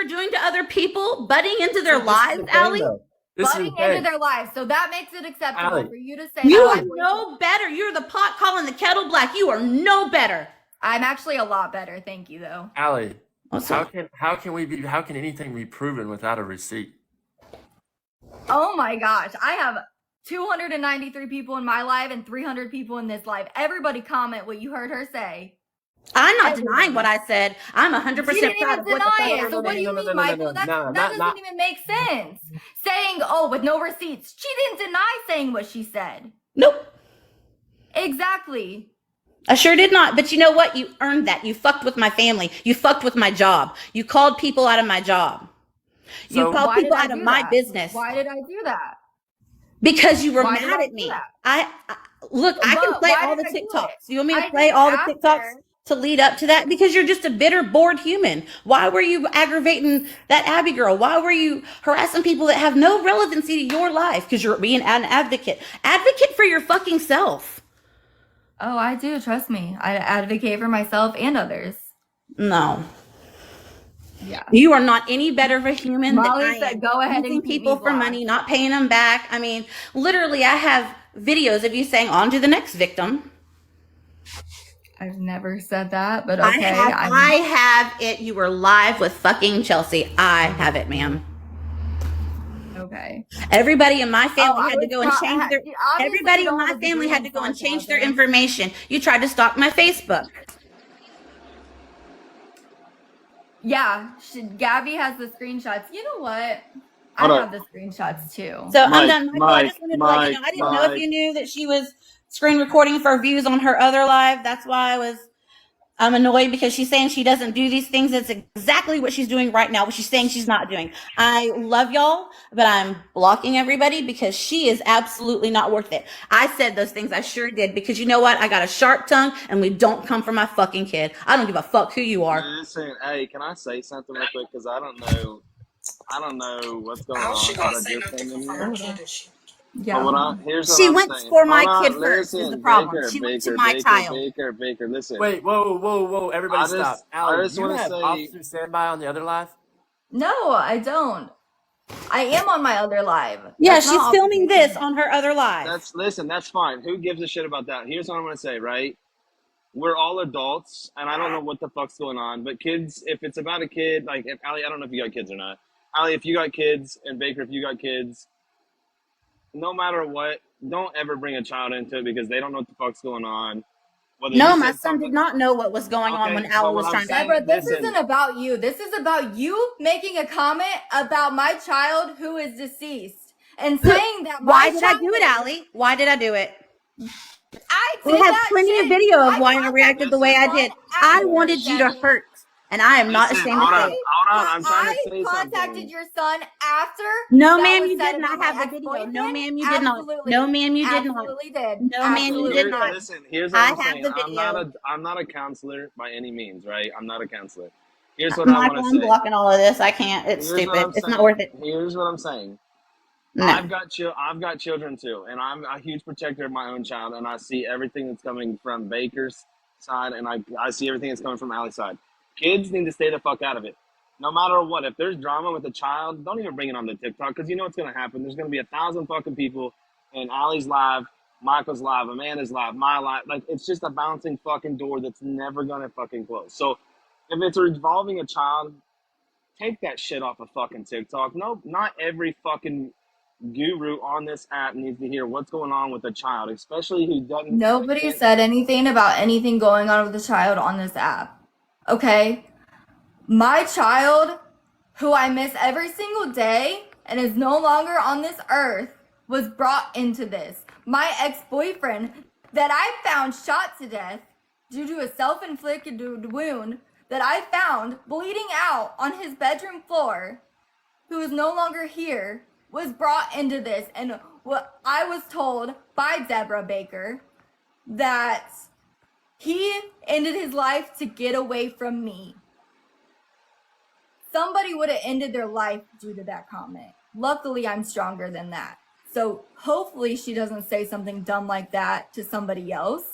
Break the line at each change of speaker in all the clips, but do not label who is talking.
were doing to other people, butting into their
So
lives, Allie?
Butting into their lives. So that makes it acceptable
Allie,
for you to say
You
that.
are no better. You're the pot calling the kettle black. You are no better.
I'm actually a lot better. Thank you, though.
Allie,
What's
how
up?
can anything be proven without a receipt?
Oh my gosh. I have 293 people in my live and 300 people in this live. Everybody comment what you heard her say.
I'm not denying what I said. I'm 100%
She didn't
proud
even
of what the fuck
deny
I
it. So what do you
no,
mean,
no, no,
Michael?
no, no,
That doesn't even make sense. Saying, oh, with no receipts. She didn't deny saying what she said.
Nope.
Exactly.
I sure did not. But you know what? You earned that. You fucked with my family. You fucked with my job. You called people out of my job. You called
Why did
people
I
out of
do
my
that?
business.
Why did I do that?
Because you were
Why did
mad
I
at
do
me.
that?
Look, I can
But
play
why
all
did
the
I do
TikToks.
it?
You want me to
I
play
did
all the
after.
TikToks to lead up to that? Because you're just a bitter, bored human. Why were you aggravating that Abby girl? Why were you harassing people that have no relevancy to your life? Because you're being an advocate. Advocate for your fucking self.
Oh, I do. Trust me. I advocate for myself and others.
No.
Yeah.
You are not any better of a human
Molly
than I
said,
am.
go ahead
Using
and keep
people
me
for
blocked.
money, not paying them back. I mean, literally, I have videos of you saying, on to the next victim.
I've never said that, but okay.
I have it. You were live with fucking Chelsea. I have it, ma'am.
Okay.
Everybody in my family had to go and change their.
obviously you
Everybody in
don't
my
have a
family
degree
had
in
to go and change their
sarcasm.
information. You tried to stalk my Facebook.
Yeah, Gabby has the screenshots. You know what?
Hold
I
up.
have the screenshots too.
So I'm
Mike,
done. Michael, I just wanted to let you know. I didn't know if you knew that she was screen recording for views on her other live. That's why I'm annoyed because she's saying she doesn't do these things. It's exactly what she's doing right now, what she's saying she's not doing. I love y'all, but I'm blocking everybody because she is absolutely not worth it. I said those things. I sure did because you know what? I got a sharp tongue and we don't come from my fucking kid. I don't give a fuck who you are.
Listen, hey, can I say something real quick? Because I don't know what's going
How's she
on.
gonna
Because I
say
just
nothing
came in
for
here.
her kid if she?
Yeah.
Here's what
She
I'm
went
saying.
for my
Hold
kid
on,
first is
listen,
the problem.
Baker,
She went to
Baker,
my
Baker,
child.
Baker. Listen.
Wait, whoa! Everybody stop.
I
Allie,
just
you
want to
have
say,
Officer Standby on the other live?
No, I don't. I am on my other live.
Yeah,
That's
she's
not
filming
Officer
this on her other live.
that's fine. Who gives a shit about that? Here's what I'm gonna say, right? We're all adults, and I don't know what the fuck's going on. But kids, if it's about a kid, like if Allie, I don't know if you got kids or not. Allie, if you got kids, and Baker, if you got kids, no matter what, don't ever bring a child into it because they don't know what the fuck's going on. Whether
No,
you
my
said
son did
something,
not know what was going on when
okay,
Allie
but
was
what I'm
trying to.
saying,
Deborah, this
listen,
isn't about you. This is about you making a comment about my child who is deceased and saying that
Why
my
did
child.
I do it, Allie? Why did I do it?
I
I
did
have
that
plenty
shit.
of video of
I
why I
contacted
reacted the
your
way I
son
did. I
after,
wanted you to
Gabby.
hurt, and I am not
listen,
ashamed to say it.
hold on. I'm trying
I
to say
contacted
something.
your son after
No,
that
ma'am,
was
you
said
didn't. I
about my
have the video. No,
ex-boyfriend.
ma'am, you did not.
Absolutely.
No, ma'am, you did not.
Absolutely did.
No, ma'am, you
Absolutely
did not.
did.
Listen, here's what
I
I'm
have
saying.
the video.
I'm not a counselor by any means, right? I'm not a counselor. Here's what I want
Michael,
to
I'm
say.
blocking all of this. I can't. It's
Here's what
stupid.
I'm
It's not
saying.
worth it.
Here's what I'm saying.
No.
I've got children too, and I'm a huge protector of my own child, and I see everything that's coming from Baker's side, and I see everything that's coming from Allie's side. Kids need to stay the fuck out of it. No matter what, if there's drama with a child, don't even bring it on the TikTok because you know what's gonna happen. There's gonna be 1,000 fucking people, and Allie's live, Michael's live, Amanda's live, my live. Like it's just a bouncing fucking door that's never gonna fucking close. So if it's involving a child, take that shit off of fucking TikTok. No, not every fucking guru on this app needs to hear what's going on with a child, especially who doesn't.
Nobody said anything about anything going on with the child on this app. Okay? My child, who I miss every single day and is no longer on this earth, was brought into this. My ex-boyfriend that I found shot to death due to a self-inflicted wound that I found bleeding out on his bedroom floor, who is no longer here, was brought into this. And what I was told by Deborah Baker that he ended his life to get away from me. Somebody would have ended their life due to that comment. Luckily, I'm stronger than that. So hopefully she doesn't say something dumb like that to somebody else.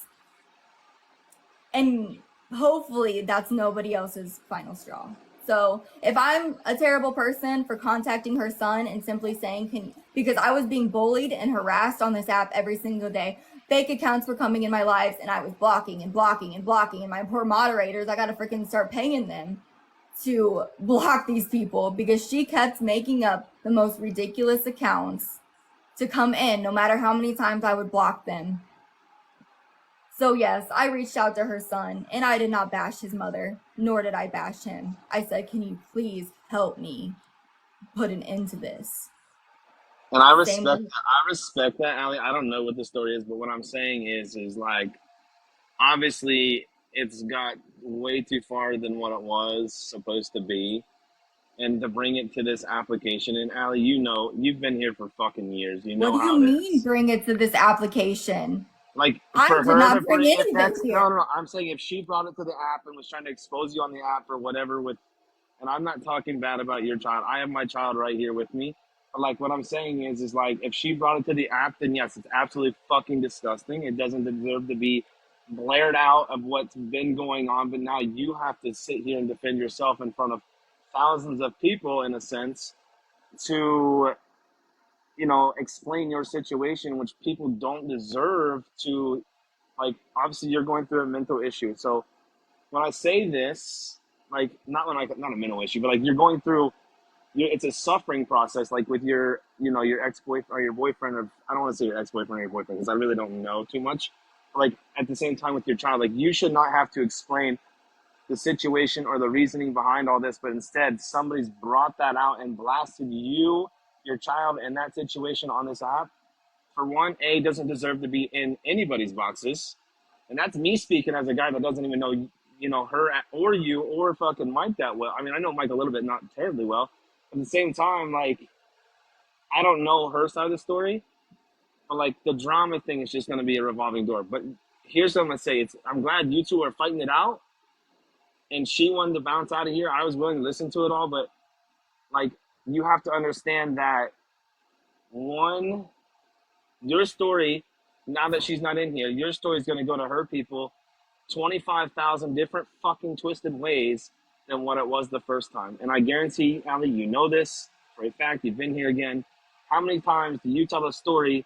And hopefully that's nobody else's final straw. So if I'm a terrible person for contacting her son and simply saying, because I was being bullied and harassed on this app every single day, fake accounts were coming in my lives and I was blocking and blocking and blocking. And my poor moderators, I got to freaking start paying them to block these people because she kept making up the most ridiculous accounts to come in no matter how many times I would block them. So yes, I reached out to her son and I did not bash his mother, nor did I bash him. I said, can you please help me put an end to this?
And I respect that, Allie. I don't know what the story is, but what I'm saying is like, obviously it's got way too far than what it was supposed to be. And to bring it to this application, and Allie, you know, you've been here for fucking years. You know
what do
how
you
it
mean
is.
bring it to this application?
Like,
I
for
did
her
not
to
bring
bring, if
any of
that's,
this here.
no, I'm saying if she brought it to the app and was trying to expose you on the app or whatever with, and I'm not talking bad about your child. I have my child right here with me. But like, what I'm saying is like, if she brought it to the app, then yes, it's absolutely fucking disgusting. It doesn't deserve to be blared out of what's been going on. But now you have to sit here and defend yourself in front of thousands of people, in a sense, to, you know, explain your situation, which people don't deserve to. Like, obviously you're going through a mental issue. So when I say this, like, not a mental issue, but like you're going through, it's a suffering process, like with your, you know, your ex-boyfriend or your boyfriend, or I don't want to say your ex-boyfriend or your boyfriend because I really don't know too much. But like at the same time with your child, like you should not have to explain the situation or the reasoning behind all this, but instead somebody's brought that out and blasted you, your child, in that situation on this app. For one, A, doesn't deserve to be in anybody's boxes. And that's me speaking as a guy that doesn't even know, you know, her or you or fucking Mike that well. I mean, I know Mike a little bit, not terribly well. At the same time, like, I don't know her side of the story, but like the drama thing is just going to be a revolving door. But here's what I'm going to say. I'm glad you two are fighting it out and she wanted to bounce out of here. I was willing to listen to it all, but like, you have to understand that one, your story, now that she's not in here, your story is going to go to her people 25,000 different fucking twisted ways than what it was the first time. And I guarantee, Allie, you know this for a fact. You've been here again. How many times do you tell a story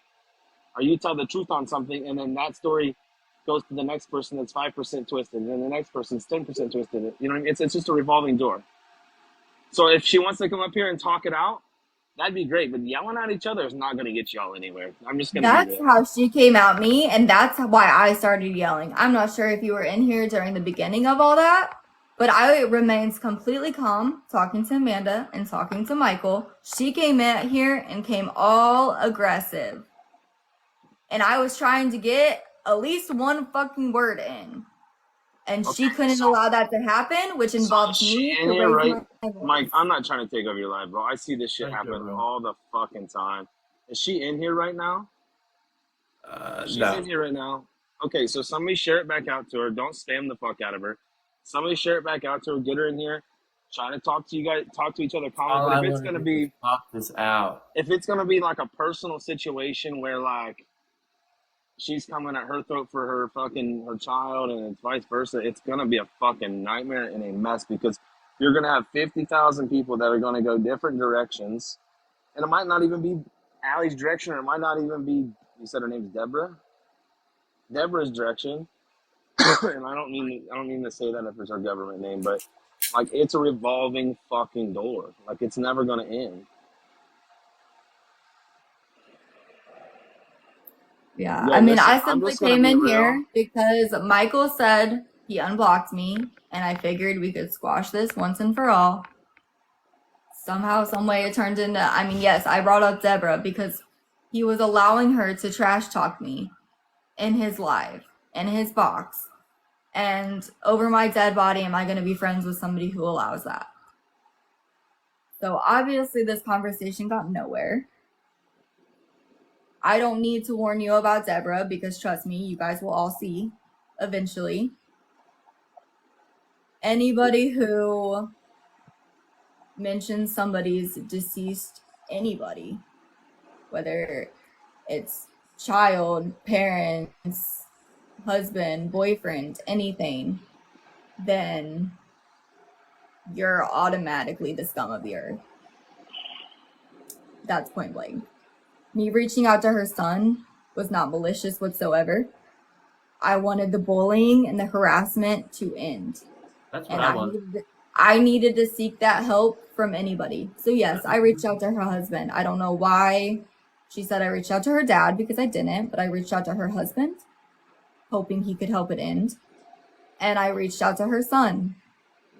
or you tell the truth on something and then that story goes to the next person that's 5% twisted and then the next person's 10% twisted? You know what I mean? It's just a revolving door. So if she wants to come up here and talk it out, that'd be great, but yelling at each other is not going to get y'all anywhere. I'm just going to be
That's
real.
how she came at me, and that's why I started yelling. I'm not sure if you were in here during the beginning of all that, but I remained completely calm, talking to Amanda and talking to Michael. She came in here and came all aggressive. And I was trying to get at least one fucking word in. And she couldn't allow that to happen, which involves me to
Here,
raise
right?
my voice.
Mike, I'm not trying to take over your life, bro. I see this shit
Thank you,
happen
bro.
all the fucking time. Is she in here right now? She's
No.
in here right now. Okay, so somebody share it back out to her. Don't spam the fuck out of her. Somebody share it back out to her. Get her in here. Try to talk to you guys. Talk to each other. Comment.
All
But
I
if it's
want
gonna
to do
be,
is talk this out.
if it's gonna be like a personal situation where like she's coming at her throat for her child and it's vice versa, it's gonna be a fucking nightmare and a mess because you're gonna have 50,000 people that are gonna go different directions, and it might not even be Allie's direction, or it might not even be. You said her name's Deborah. Deborah's direction, and I don't mean to say that if it's her government name, but like it's a revolving fucking door. Like it's never gonna end.
Yeah,
Yo,
I mean,
listen,
I
I'm
simply
just gonna
came
be
in
real.
here because Michael said he unblocked me, and I figured we could squash this once and for all. Somehow, some way, it turned into, I mean, yes, I brought up Deborah because he was allowing her to trash talk me in his live, in his box. And over my dead body, am I going to be friends with somebody who allows that? So obviously, this conversation got nowhere. I don't need to warn you about Deborah because trust me, you guys will all see eventually. Anybody who mentions somebody's deceased anybody, whether it's child, parents, husband, boyfriend, anything, then you're automatically the scum of the earth. That's point blank. Me reaching out to her son was not malicious whatsoever. I wanted the bullying and the harassment to end.
That's what
And
I want.
I needed to seek that help from anybody. So yes, I reached out to her husband. I don't know why she said I reached out to her dad, because I didn't, but I reached out to her husband, hoping he could help it end. And I reached out to her son,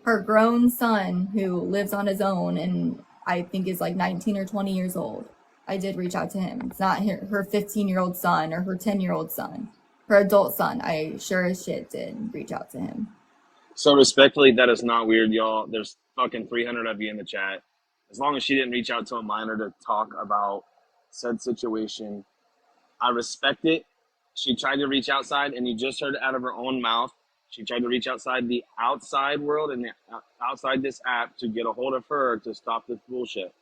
her grown son, who lives on his own and I think is like 19 or 20 years old. I did reach out to him. It's not her 15-year-old son or her 10-year-old son. Her adult son, I sure as shit did reach out to him.
So respectfully, that is not weird, y'all. There's fucking 300 of you in the chat. As long as she didn't reach out to a minor to talk about said situation, I respect it. She tried to reach outside, and you just heard it out of her own mouth. She tried to reach outside the outside world and outside this app to get a hold of her to stop this bullshit.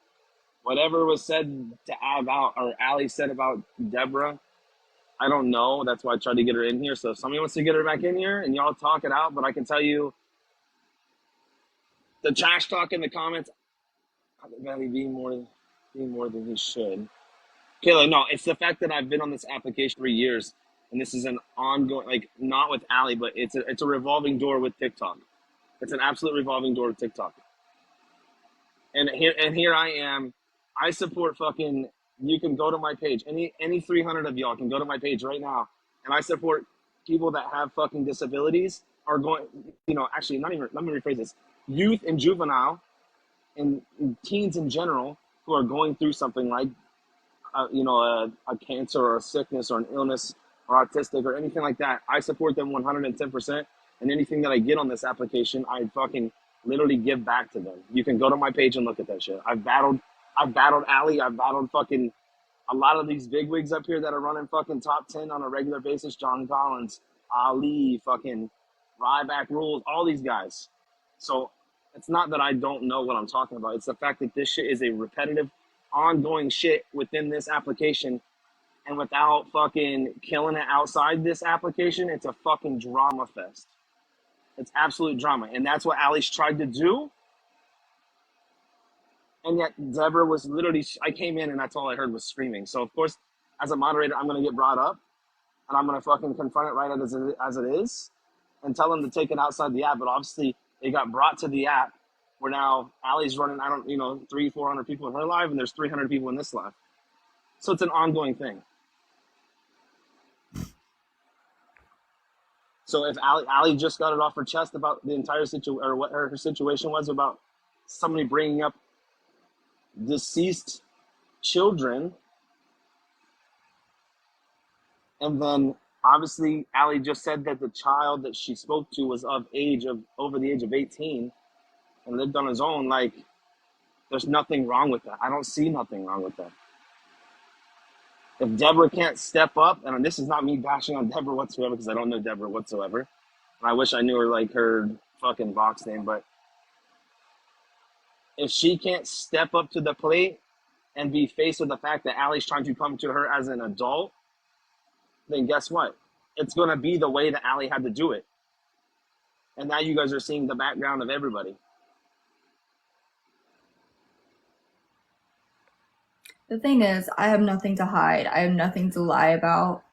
Whatever was said to about, or Allie said about Deborah, I don't know. That's why I tried to get her in here. So if somebody wants to get her back in here and y'all talk it out, but I can tell you the trash talk in the comments, I think Maddie being more than he should. Kayla, no, it's the fact that I've been on this application for years, and this is an ongoing, like, not with Allie, but it's a revolving door with TikTok. It's an absolute revolving door with TikTok. And here I am. I support fucking. You can go to my page. Any 300 of y'all can go to my page right now, and I support people that have fucking disabilities are going. Actually, not even. Let me rephrase this: youth and juvenile, and teens in general who are going through something like, a cancer or a sickness or an illness or autistic or anything like that. I support them 110%, and anything that I get on this application, I fucking literally give back to them. You can go to my page and look at that shit. I've battled Allie. I've battled fucking a lot of these bigwigs up here that are running fucking top 10 on a regular basis. John Collins, Ali, fucking Ryback Rules, all these guys. So it's not that I don't know what I'm talking about. It's the fact that this shit is a repetitive, ongoing shit within this application. And without fucking killing it outside this application, it's a fucking drama fest. It's absolute drama. And that's what Allie's tried to do. And yet Deborah was literally, I came in and that's all I heard was screaming. So of course, as a moderator, I'm going to get brought up and I'm going to fucking confront it right as it is and tell them to take it outside the app. But obviously it got brought to the app where now Allie's running, 300-400 people in her live and there's 300 people in this live. So it's an ongoing thing. So if Allie just got it off her chest about the entire situation, or what her situation was about somebody bringing up deceased children, and then obviously Allie just said that the child that she spoke to was over the age of 18 and lived on his own, like, there's nothing wrong with that. I don't see nothing wrong with that. If Deborah can't step up, and this is not me bashing on Deborah whatsoever because I don't know Deborah whatsoever, and I wish I knew her like her fucking box name, but if she can't step up to the plate and be faced with the fact that Allie's trying to come to her as an adult, then guess what? It's going to be the way that Allie had to do it. And now you guys are seeing the background of everybody.
The thing is, I have nothing to hide. I have nothing to lie about.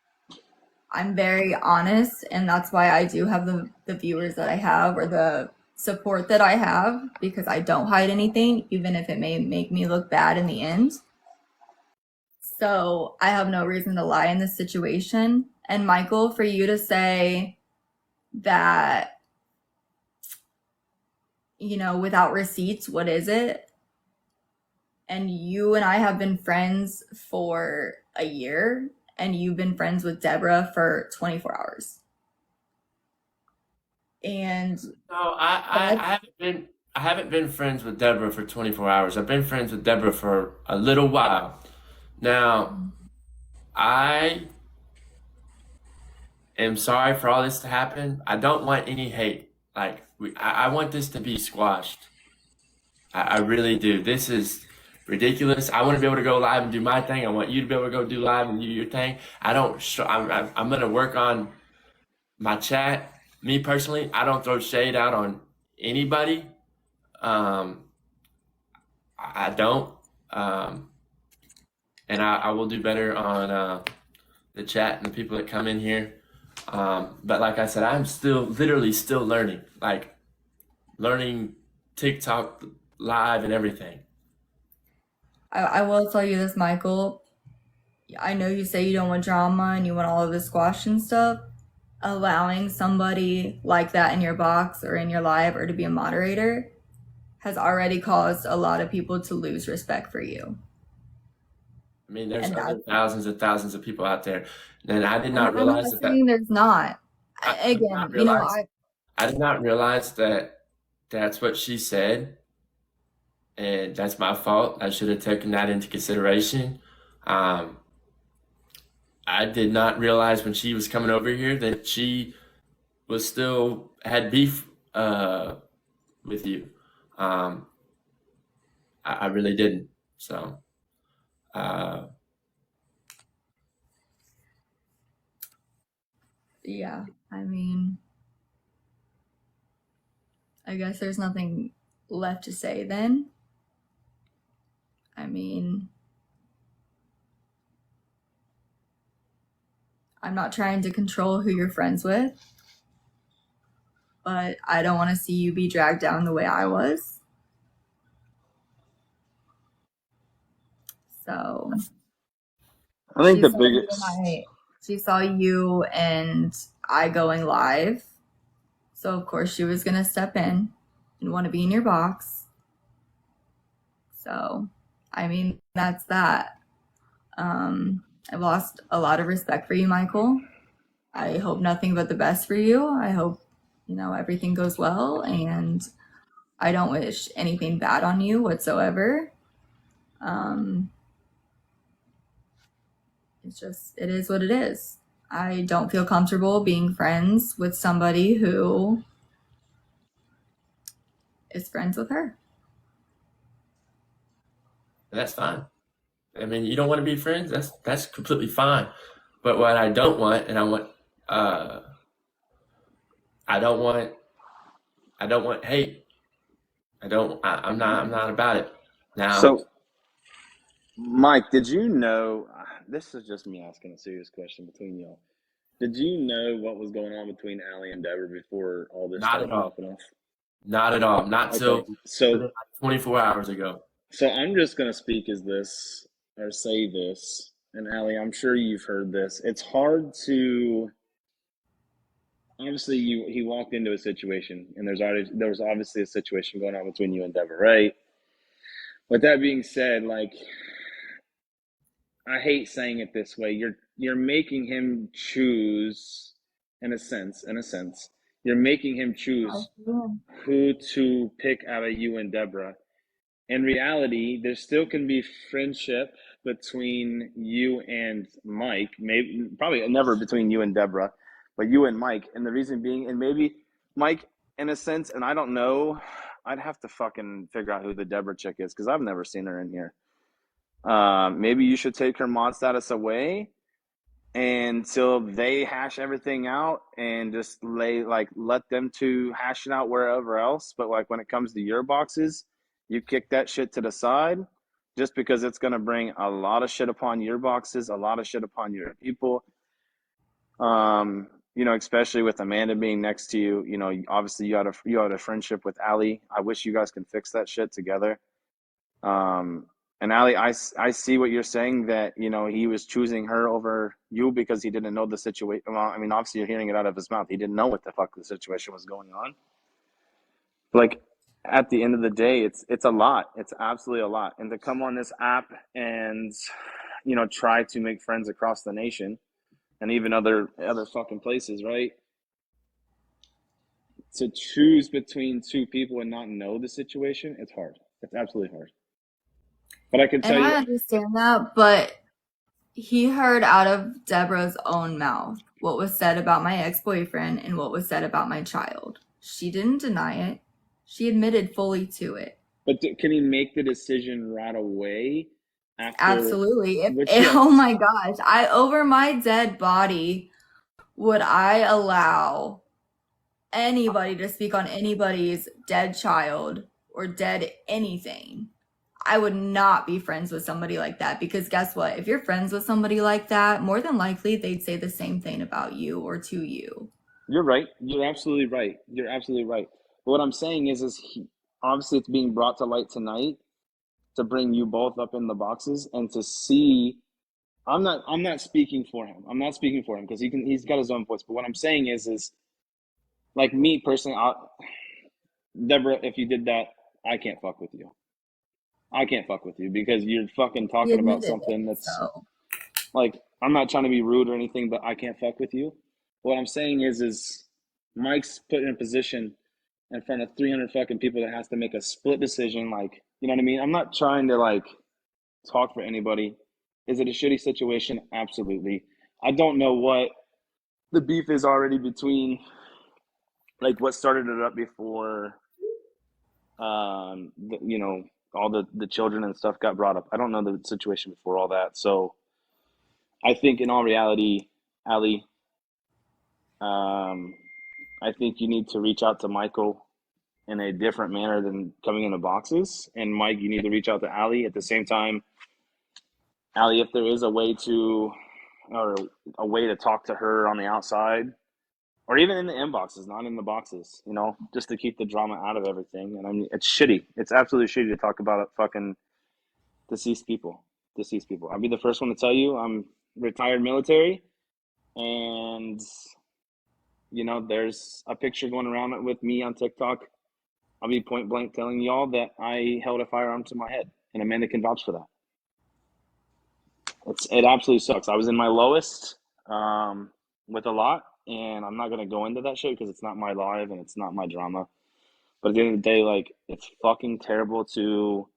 I'm very honest, and that's why I do have the viewers that I have, or the support that I have, because I don't hide anything, even if it may make me look bad in the end. So I have no reason to lie in this situation. And Michael, for you to say that, without receipts, what is it? And you and I have been friends for a year, and you've been friends with Deborah for 24 hours. And
No, I haven't been friends with Deborah for 24 hours. I've been friends with Deborah for a little while. Now, I am sorry for all this to happen. I don't want any hate. Like, I want this to be squashed. I really do. This is ridiculous. I want to be able to go live and do my thing. I want you to be able to go do live and do your thing. I'm going to work on my chat. Me personally, I don't throw shade out on anybody. Um, I don't. And I will do better on the chat and the people that come in here. But like I said, I'm literally still learning, like learning TikTok live and everything.
I will tell you this, Michael. I know you say you don't want drama and you want all of this squash and stuff. Allowing somebody like that in your box or in your live or to be a moderator has already caused a lot of people to lose respect for you.
I mean, there's other thousands of people out there, and I did not
I'm
realize
not saying there's not.
I did not realize, I did not realize that that's what she said, and that's my fault. I should have taken that into consideration. I did not realize when she was coming over here that she was still had beef with you. I really didn't. So,
yeah, I mean, I guess there's nothing left to say then. I mean, I'm not trying to control who you're friends with, but I don't want to see you be dragged down the way I was. So
I think the biggest.
She saw you and I going live. So of course she was gonna step in and want to be in your box. So, I mean, that's that. I've lost a lot of respect for you, Michael. I hope nothing but the best for you. I hope, everything goes well, and I don't wish anything bad on you whatsoever. It is what it is. I don't feel comfortable being friends with somebody who is friends with her.
That's fine. I mean, you don't want to be friends. That's completely fine. But what I don't want, and I don't want hate. I'm not about it. Now,
So, Mike, did you know? This is just me asking a serious question between y'all. Did you know what was going on between Allie and Deborah before all this
Not
started
at all.
popping off?
Not at all. Not till
Okay, so
24 hours ago.
So I'm just gonna speak as this or say this, and Allie, I'm sure you've heard this. It's hard to obviously he walked into a situation, and there was obviously a situation going on between you and Deborah, right? With that being said, like I hate saying it this way. You're making him choose in a sense. You're making him choose who to pick out of you and Deborah. In reality, there still can be friendship between you and Mike. Maybe probably never between you and Deborah, but you and Mike. And the reason being, and maybe Mike in a sense, and I don't know, I'd have to fucking figure out who the Deborah chick is because I've never seen her in here. Maybe you should take her mod status away until they hash everything out and just let them two hash it out wherever else. But like when it comes to your boxes, you kick that shit to the side just because it's going to bring a lot of shit upon your boxes, a lot of shit upon your people. Especially with Amanda being next to you, obviously you had a friendship with Allie. I wish you guys can fix that shit together. And Allie, I see what you're saying that, he was choosing her over you because he didn't know the situation. Well, I mean, obviously you're hearing it out of his mouth. He didn't know what the fuck the situation was going on. Like, at the end of the day, it's a lot. It's absolutely a lot. And to come on this app and, try to make friends across the nation and even other fucking places, right? To choose between two people and not know the situation, it's hard. It's absolutely hard. But I can tell you,
I understand that, but he heard out of Deborah's own mouth what was said about my ex-boyfriend and what was said about my child. She didn't deny it. She admitted fully to it.
But can he make the decision right away?
Absolutely. Oh my gosh. Over my dead body, would I allow anybody to speak on anybody's dead child or dead anything. I would not be friends with somebody like that, because guess what? If you're friends with somebody like that, more than likely they'd say the same thing about you or to you.
You're right. You're absolutely right. You're absolutely right. But what I'm saying is obviously it's being brought to light tonight to bring you both up in the boxes and to see. I'm not speaking for him. I'm not speaking for him because he's got his own voice. But what I'm saying is like me personally, Deborah, if you did that, I can't fuck with you. I can't fuck with you because you're fucking
He
talking about
admitted
something
it,
that's
so
like, I'm not trying to be rude or anything, but I can't fuck with you. What I'm saying is Mike's put in a position in front of 300 fucking people that has to make a split decision. Like, you know what I mean? I'm not trying to like talk for anybody. Is it a shitty situation? Absolutely. I don't know what the beef is already between, like what started it up before, all the children and stuff got brought up. I don't know the situation before all that. So I think in all reality, Ali, I think you need to reach out to Michael in a different manner than coming in the boxes. And Mike, you need to reach out to Ali at the same time. Ali, if there is a way to talk to her on the outside, or even in the inboxes, not in the boxes, just to keep the drama out of everything. And I mean, it's shitty. It's absolutely shitty to talk about fucking deceased people. Deceased people. I'll be the first one to tell you I'm retired military, and there's a picture going around with me on TikTok. I'll be point blank telling y'all that I held a firearm to my head, and Amanda can vouch for that. It absolutely sucks. I was in my lowest with a lot, and I'm not going to go into that shit because it's not my live and it's not my drama. But at the end of the day, like, it's fucking terrible to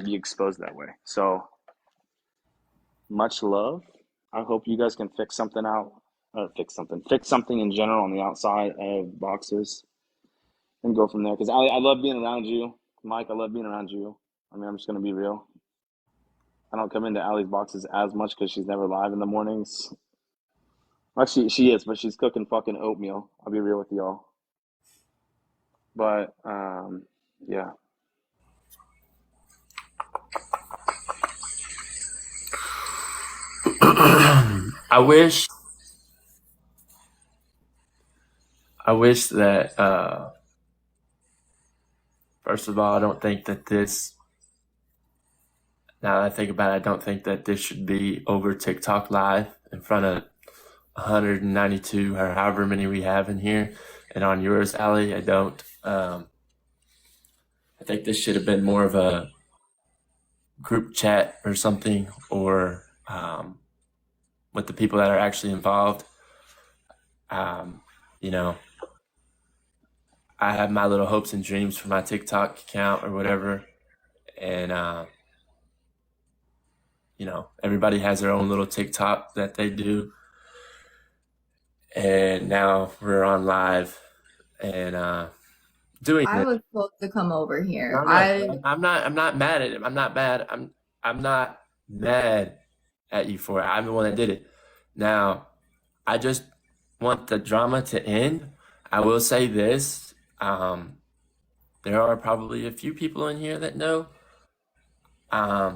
be exposed that way. So much love. I hope you guys can fix something out. Fix something in general on the outside of boxes and go from there. Because I love being around you. Mike, I love being around you. I mean, I'm just going to be real. I don't come into Allie's boxes as much because she's never live in the mornings. Well, she is, but she's cooking fucking oatmeal. I'll be real with y'all. But, yeah.
I wish that first of all, I don't think that this, now that I think about it, I don't think that this should be over TikTok live in front of 192 or however many we have in here, and on yours, Allie, I don't. I think this should have been more of a group chat or something, or with the people that are actually involved. I have my little hopes and dreams for my TikTok account or whatever, and everybody has their own little TikTok that they do. And now we're on live and doing
I
it.
was supposed to come over here.
No, I'm not mad at him. I'm not mad. I'm not mad at you for it. I'm the one that did it. Now, I just want the drama to end. I will say this. There are probably a few people in here that know. I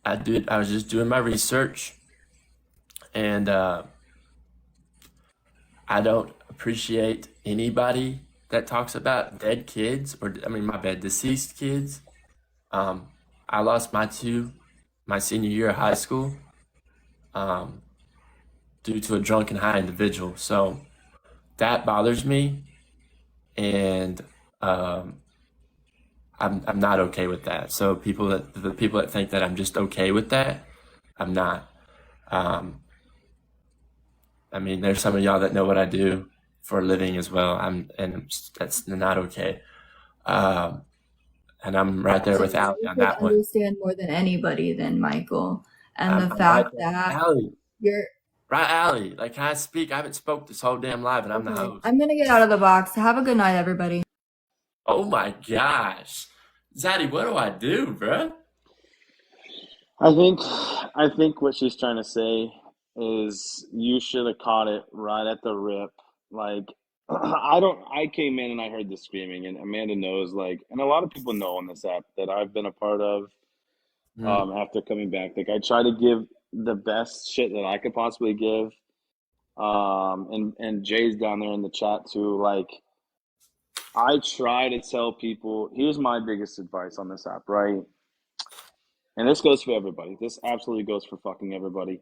was just doing my research, and I don't appreciate anybody that talks about dead kids, deceased kids. I lost my senior year of high school, due to a drunken high individual. So that bothers me, and I'm not okay with that. So the people that think that I'm just okay with that, I'm not. There's some of y'all that know what I do for a living as well. That's not okay. And I'm right there with Allie on that one.
Understand more than anybody than Michael, and
I'm
the fact
right there.
that
Allie,
you're
right, Allie? Like, can I speak? I haven't spoke this whole damn live, and I'm the
okay.
host.
I'm gonna get out of the box. Have a good night, everybody.
Oh my gosh, Zaddy, what do I do, bruh?
I think what she's trying to say is you should have caught it right at the rip. Like, I came in and I heard the screaming, and Amanda knows, like, and a lot of people know on this app that I've been a part of. After coming back, like I try to give the best shit that I could possibly give. And Jay's down there in the chat too. Like, I try to tell people, here's my biggest advice on this app, right? And this goes for everybody. This absolutely goes for fucking everybody.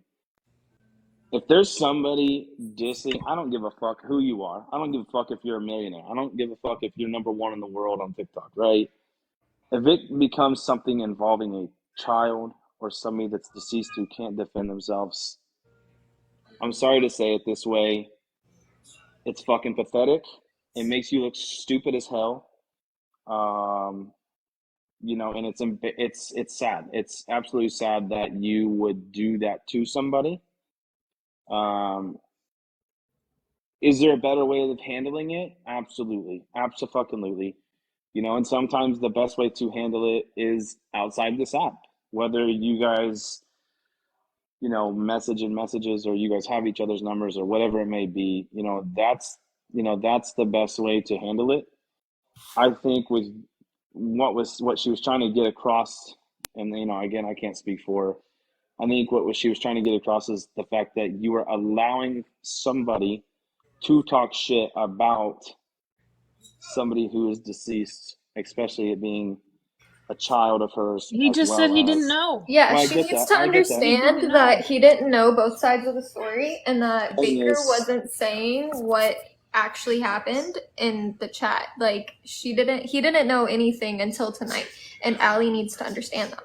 If there's somebody dissing, I don't give a fuck who you are. I don't give a fuck if you're a millionaire. I don't give a fuck if you're #1 in the world on TikTok, right? If it becomes something involving a child or somebody that's deceased who can't defend themselves, I'm sorry to say it this way, it's fucking pathetic. It makes you look stupid as hell. You know, and it's sad. It's absolutely sad that you would do that to somebody. Is there a better way of handling it? Absolutely. Absolutely. You know, and sometimes the best way to handle it is outside this app. Whether you guys, you know, message in messages or you guys have each other's numbers or whatever it may be, that's the best way to handle it. I think with what she was trying to get across, and again, I can't speak for her. I think what she was trying to get across is the fact that you were allowing somebody to talk shit about somebody who is deceased, especially it being a child of hers.
He just said he didn't know.
Yeah, well, she needs to understand that he didn't know both sides of the story and that Baker wasn't saying what actually happened in the chat. Like, he didn't know anything until tonight, and Allie needs to understand that.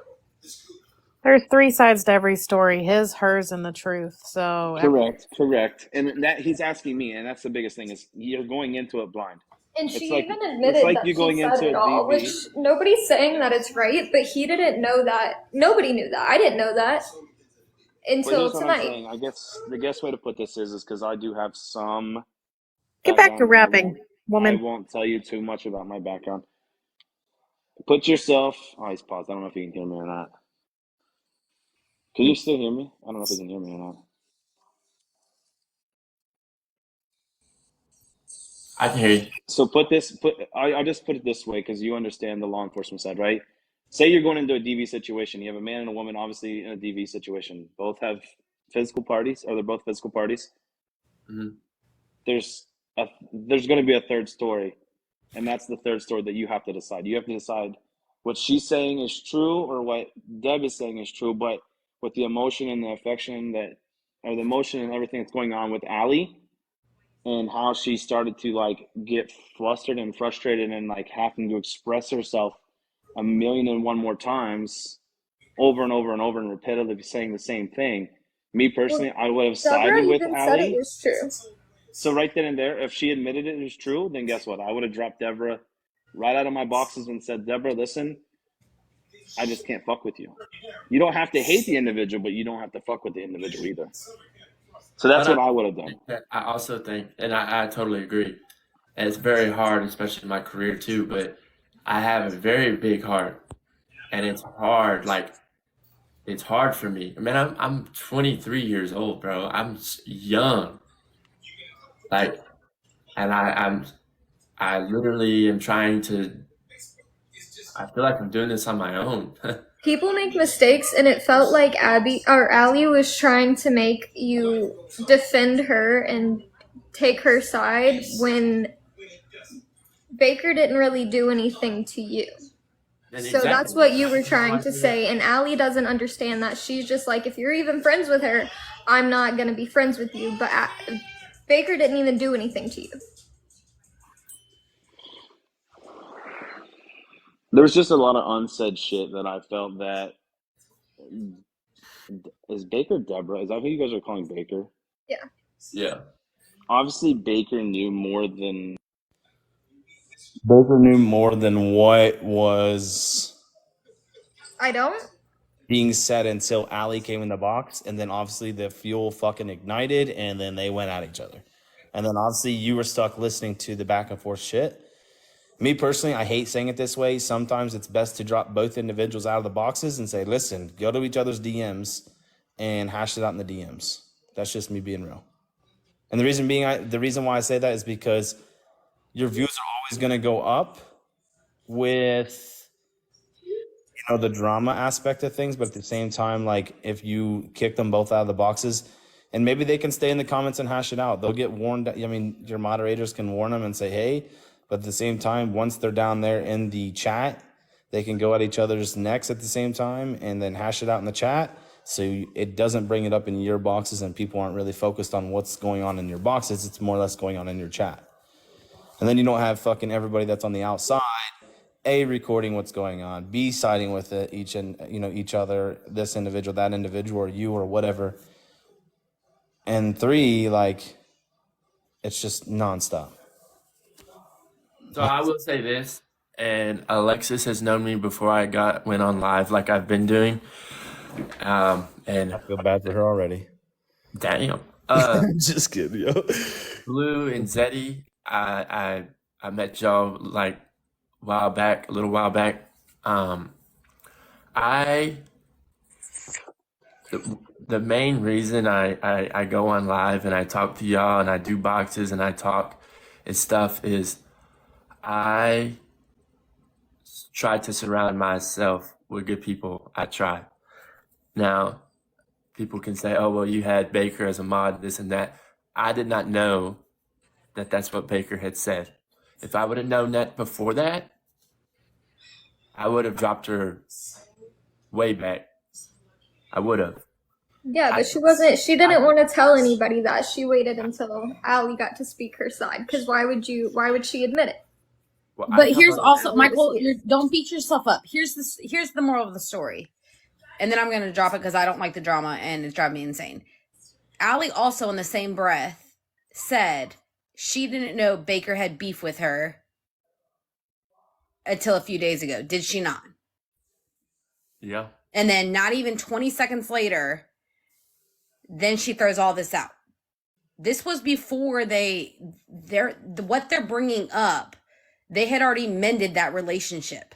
There's 3 sides to every story: his, hers, and the truth. So
correct. And that he's asking me, and that's the biggest thing, is you're going into it blind.
And she even admitted that she said it all, which nobody's saying that it's right, but he didn't know that. Nobody knew that. I didn't know that until tonight.
I guess the best way to put this is because I do have some.
Get back to rapping, woman.
I won't tell you too much about my background. Put yourself. Oh, he's paused. I don't know if you can hear me or not. Can you still hear me? I don't know if you can hear me or not.
I can hear you.
So I just put it this way because you understand the law enforcement side, right? Say you're going into a DV situation. You have a man and a woman, obviously, in a DV situation. Both have physical parties, or they're both physical parties.
Mm-hmm.
There's going to be a third story, and that's the third story that you have to decide. You have to decide what she's saying is true or what Deb is saying is true, but with the emotion and the affection or the emotion and everything that's going on with Allie, and how she started to like get flustered and frustrated and like having to express herself 1,000,001 more times over and over and over and repetitively saying the same thing. Me personally, I would have sided with Allie. Said
it was true.
So right then and there, if she admitted it was true, then guess what? I would have dropped Deborah right out of my boxes and said, Deborah, listen, I just can't fuck with you. You don't have to hate the individual, but you don't have to fuck with the individual either. So that's what I would have done.
I also think, and I totally agree, and it's very hard, especially in my career too, but I have a very big heart, and it's hard, it's hard for me. I mean, I'm 23 years old, bro. I'm young. And I literally am trying to, I feel like I'm doing this on my own.
People make mistakes, and it felt like Allie was trying to make you defend her and take her side when Baker didn't really do anything to you. So that's what you were trying to say, and Allie doesn't understand that. She's just like, if you're even friends with her, I'm not going to be friends with you, but Baker didn't even do anything to you.
There's just a lot of unsaid shit that I felt that is Baker Deborah. Is that who you guys are calling Baker?
Yeah.
Yeah.
Obviously, Baker knew more than what was.
I don't.
Being said until Allie came in the box, and then obviously the fuel fucking ignited, and then they went at each other. And then obviously you were stuck listening to the back and forth shit. Me personally, I hate saying it this way. Sometimes it's best to drop both individuals out of the boxes and say, listen, go to each other's DMs and hash it out in the DMs. That's just me being real. And the reason why I say that is because your views are always going to go up with, the drama aspect of things. But at the same time, like, if you kick them both out of the boxes, and maybe they can stay in the comments and hash it out, they'll get warned. I mean, your moderators can warn them and say, hey, but at the same time, once they're down there in the chat, they can go at each other's necks at the same time and then hash it out in the chat. So it doesn't bring it up in your boxes and people aren't really focused on what's going on in your boxes. It's more or less going on in your chat. And then you don't have fucking everybody that's on the outside, A, recording what's going on, B, siding with it, each other, this individual, that individual, or you, or whatever. And 3, like, it's just nonstop.
So I will say this, and Alexis has known me before I went on live, like I've been doing. And
I feel bad for her already.
Damn.
Just kidding, yo.
Blue and Zeddy, I met y'all like a little while back. The main reason I go on live and I talk to y'all and I do boxes and I talk and stuff is I try to surround myself with good people. I try. Now, people can say, oh, well, you had Baker as a mod, this and that. I did not know that that's what Baker had said. If I would have known that before that, I would have dropped her way back. I would have.
Yeah, but she didn't want to tell anybody that. She waited until Allie got to speak her side, because why would she admit it?
Well,
But here's also, Michael, don't beat yourself up. Here's the moral of the story. And then I'm going to drop it because I don't like the drama and it's driving me insane. Allie also in the same breath said she didn't know Baker had beef with her until a few days ago. Did she not?
Yeah.
And then not even 20 seconds later, then she throws all this out. This was before what they're bringing up. They had already mended that relationship.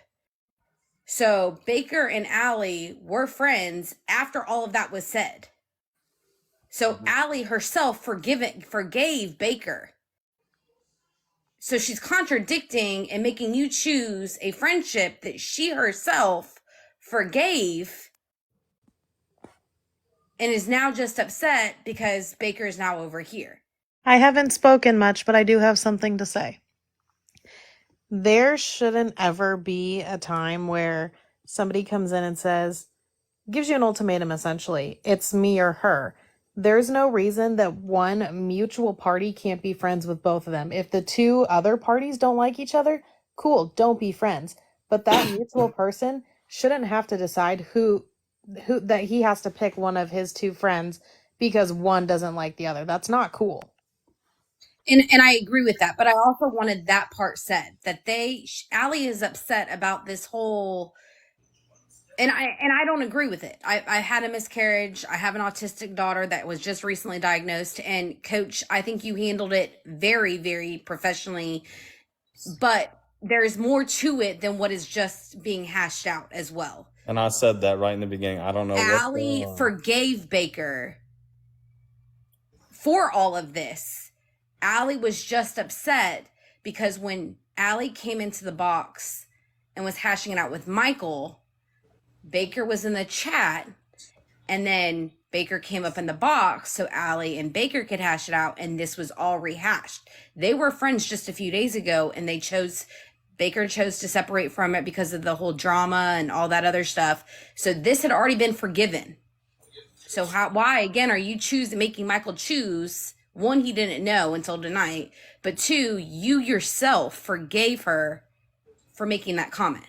So Baker and Allie were friends after all of that was said. So Allie herself forgave Baker. So she's contradicting and making you choose a friendship that she herself forgave and is now just upset because Baker is now over here.
I haven't spoken much, but I do have something to say. There shouldn't ever be a time where somebody comes in and gives you an ultimatum essentially. It's me or her. There's no reason that one mutual party can't be friends with both of them. If the two other parties don't like each other, cool, don't be friends. But that mutual person shouldn't have to decide who that he has to pick one of his two friends because one doesn't like the other. That's not cool.
And I agree with that, but I also wanted that part said that Allie is upset about this whole, and I don't agree with it. I had a miscarriage. I have an autistic daughter that was just recently diagnosed, and Coach, I think you handled it very, very professionally, but there's more to it than what is just being hashed out as well.
And I said that right in the beginning. I don't know.
Allie forgave Baker for all of this. Allie was just upset because when Allie came into the box and was hashing it out with Michael, Baker was in the chat, and then Baker came up in the box so Allie and Baker could hash it out, and this was all rehashed. They were friends just a few days ago, and Baker chose to separate from it because of the whole drama and all that other stuff. So this had already been forgiven. So why again are you making Michael choose? One, he didn't know until tonight, but 2, you yourself forgave her for making that comment.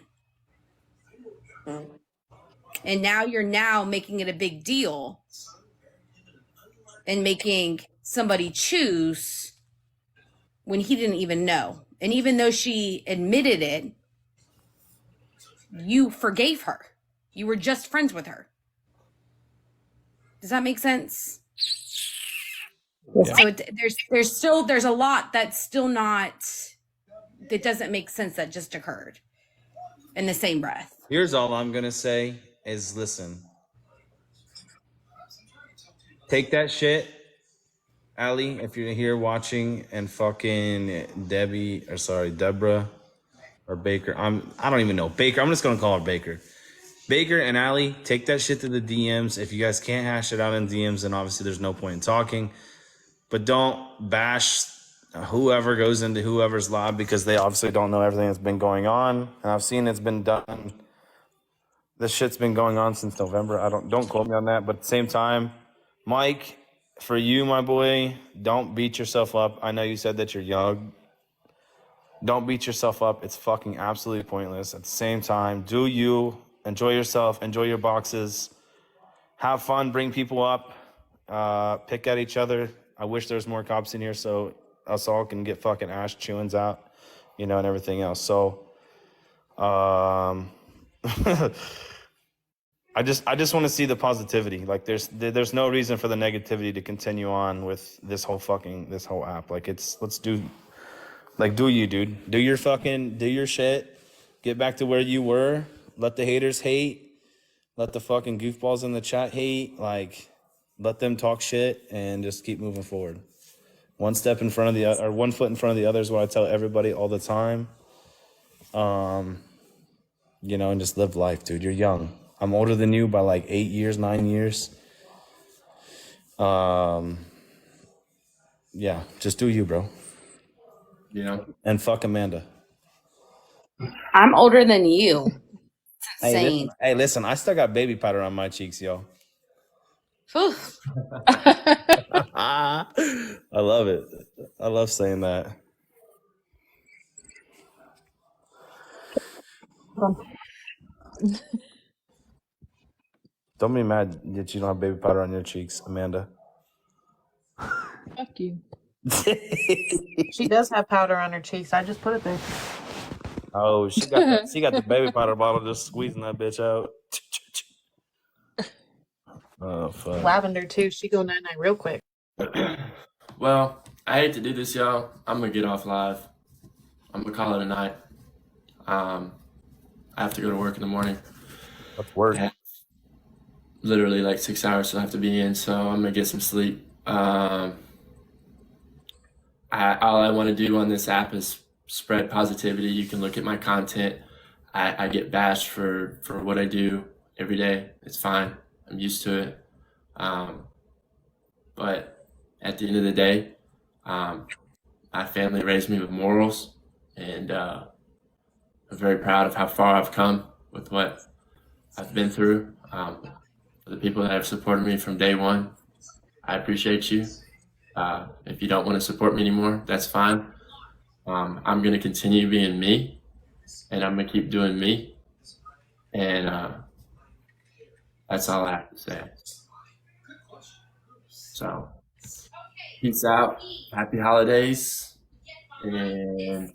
And now you're making it a big deal and making somebody choose when he didn't even know. And even though she admitted it, you forgave her. You were just friends with her. Does that make sense? Yeah. So there's a lot that's still not, that doesn't make sense that just occurred in the same breath.
Here's all I'm going to say is listen, take that shit Allie, if you're here watching, and fucking Deborah or Baker. I don't even know. Baker, I'm just gonna call her Baker. Baker and Allie, take that shit to the DMs. If you guys can't hash it out in DMs, then obviously there's no point in talking. But don't bash whoever goes into whoever's live because they obviously don't know everything that's been going on. And I've seen it's been done. This shit's been going on since November. Don't quote me on that. But at the same time, Mike, for you, my boy, don't beat yourself up. I know you said that you're young. Don't beat yourself up. It's fucking absolutely pointless. At the same time, do you enjoy yourself, enjoy your boxes, have fun, bring people up, pick at each other. I wish there was more cops in here so us all can get fucking ass chewings out, and everything else. So, I just want to see the positivity. Like there's no reason for the negativity to continue on with this whole app. Like let's do you, dude. Do your shit. Get back to where you were. Let the haters hate. Let the fucking goofballs in the chat hate. Like let them talk shit and just keep moving forward. One step in front of the other, or 1 foot in front of the other is what I tell everybody all the time. And just live life, dude. You're young. I'm older than you by like 8 years, 9 years. Yeah, just do you, bro. And fuck Amanda.
I'm older than you. It's insane.
Hey, listen, I still got baby powder on my cheeks, yo. I love it. I love saying that. Don't be mad that you don't have baby powder on your cheeks, Amanda.
Fuck you.
She does have powder on her cheeks. I just put it there.
Oh, she got the baby powder bottle just squeezing that bitch out. Oh, fuck.
Lavender, too. She go 9-9 real quick.
Well, I hate to do this, y'all. I'm going to get off live. I'm going to call it a night. I have to go to work in the morning.
What's work?
Literally like 6 hours I have to be in, so I'm going to get some sleep. All I want to do on this app is spread positivity. You can look at my content. I get bashed for what I do every day. It's fine. I'm used to it. But at the end of the day, my family raised me with morals, and I'm very proud of how far I've come with what I've been through. For the people that have supported me from day one, I appreciate you. If you don't want to support me anymore, that's fine. I'm going to continue being me, and I'm going to keep doing me. And that's all I have to say. So, peace out. Happy holidays. And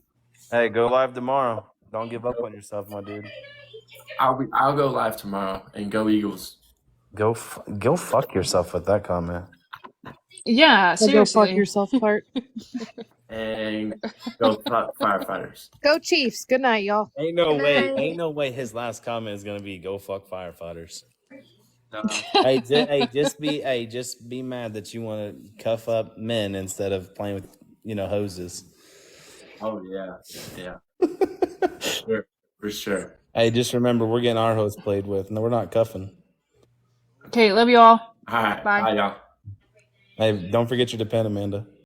hey, go live tomorrow. Don't give up on yourself, my dude.
I'll go live tomorrow, and go Eagles.
Go fuck yourself with that comment.
Yeah,
So
seriously.
go fuck yourself part.
And go fuck firefighters.
Go Chiefs. Good night, y'all.
Ain't no way his last comment is gonna be go fuck firefighters. Hey, just be mad that you want to cuff up men instead of playing with hoses.
Oh yeah. For sure.
Hey, just remember we're getting our hose played with. No, we're not cuffing.
Okay, love you all.
All right.
Bye.
Bye, y'all.
Hey, don't forget your depend, Amanda.